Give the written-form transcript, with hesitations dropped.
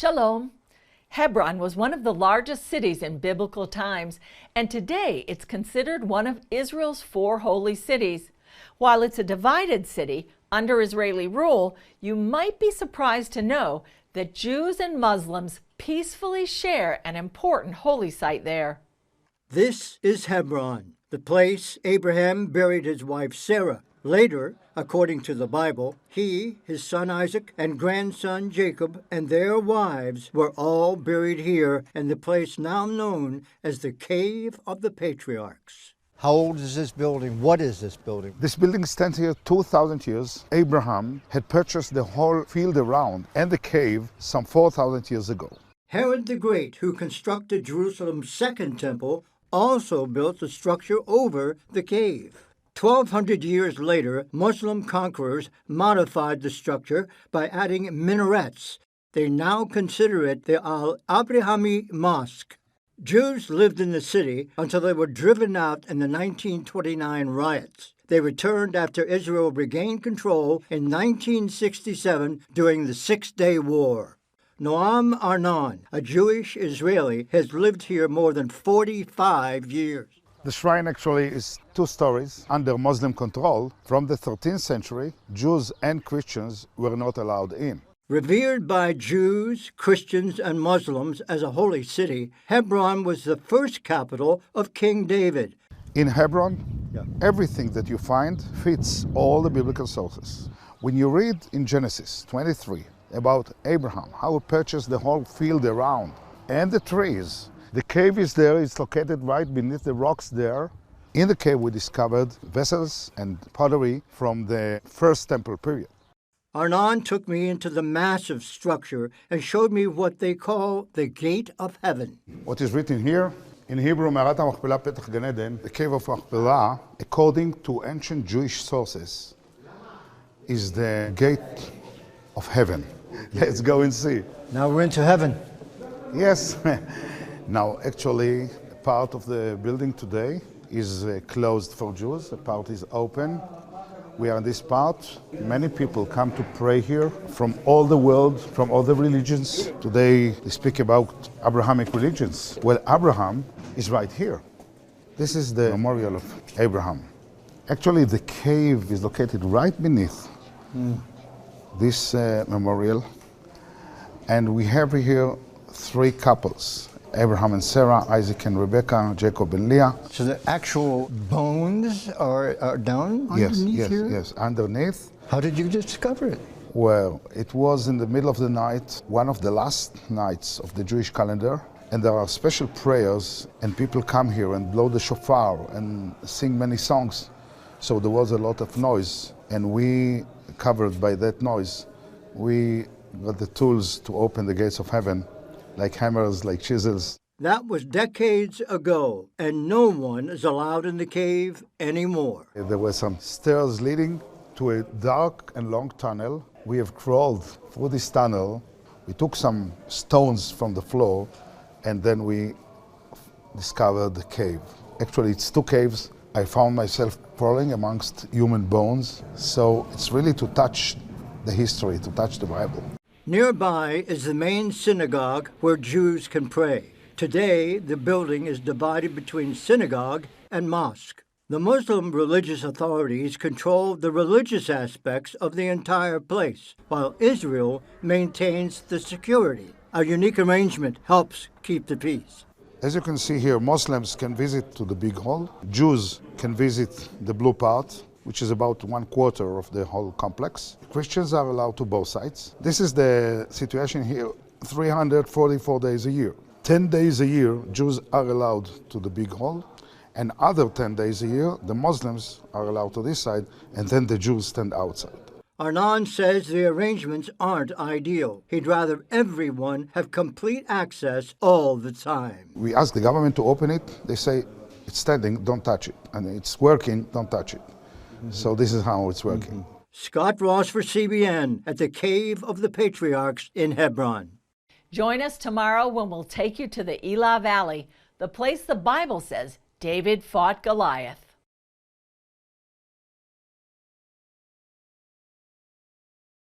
Shalom. Hebron was one of the largest cities in biblical times, and today it's considered one of Israel's 4 holy cities. While it's a divided city under Israeli rule, you might be surprised to know that Jews and Muslims peacefully share an important holy site there. This is Hebron, the place Abraham buried his wife Sarah. Later, according to the Bible, he, his son Isaac, and grandson Jacob and their wives were all buried here in the place now known as the Cave of the Patriarchs. How old is this building? What is this building? This building stands here 2,000 years. Abraham had purchased the whole field around and the cave some 4,000 years ago. Herod the Great, who constructed Jerusalem's second temple, also built the structure over the cave. 1,200 years later, Muslim conquerors modified the structure by adding minarets. They now consider it the Al-Abrahami Mosque. Jews lived in the city until they were driven out in the 1929 riots. They returned after Israel regained control in 1967 during the Six-Day War. Noam Arnon, a Jewish Israeli, has lived here more than 45 years. The shrine actually is 2 stories under Muslim control. From the 13th century, Jews and Christians were not allowed in. Revered by Jews, Christians, and Muslims as a holy city, Hebron was the first capital of King David. In Hebron, everything that you find fits all the biblical sources. When you read in Genesis 23 about Abraham, how he purchased the whole field around and the trees, the cave is there, it's located right beneath the rocks there. In the cave we discovered vessels and pottery from the first temple period. Arnon took me into the massive structure and showed me what they call the Gate of Heaven. What is written here, in Hebrew, מערת המכפלה פתח גן עדן, the cave of Machpelah, according to ancient Jewish sources, is the gate of heaven. Let's go and see. Now we're into heaven. Yes. Now, actually, part of the building today is closed for Jews. A part is open. We are in this part. Many people come to pray here from all the world, from all the religions. Today, they speak about Abrahamic religions. Well, Abraham is right here. This is the memorial of Abraham. Actually, the cave is located right beneath this memorial. And we have here 3 couples. Abraham and Sarah, Isaac and Rebecca, Jacob and Leah. So the actual bones are down underneath here? Yes, underneath. How did you discover it? Well, it was in the middle of the night, one of the last nights of the Jewish calendar, and there are special prayers, and people come here and blow the shofar and sing many songs. So there was a lot of noise, and we, covered by that noise, we got the tools to open the gates of heaven, like hammers, like chisels. That was decades ago, and no one is allowed in the cave anymore. There were some stairs leading to a dark and long tunnel. We have crawled through this tunnel. We took some stones from the floor, and then we discovered the cave. Actually, it's 2 caves. I found myself crawling amongst human bones. So it's really to touch the history, to touch the Bible. Nearby is the main synagogue where Jews can pray. Today, the building is divided between synagogue and mosque. The Muslim religious authorities control the religious aspects of the entire place, while Israel maintains the security. A unique arrangement helps keep the peace. As you can see here, Muslims can visit to the big hall. Jews can visit the blue part, which is about 1/4 of the whole complex. Christians are allowed to both sides. This is the situation here, 344 days a year. 10 days a year, Jews are allowed to the big hall, and other 10 days a year, the Muslims are allowed to this side, and then the Jews stand outside. Arnon says the arrangements aren't ideal. He'd rather everyone have complete access all the time. We ask the government to open it. They say, it's standing, don't touch it. And it's working, don't touch it. So this is how it's working. Scott Ross for CBN at the Cave of the Patriarchs in Hebron. Join us tomorrow when we'll take you to the Elah Valley, the place the Bible says David fought Goliath.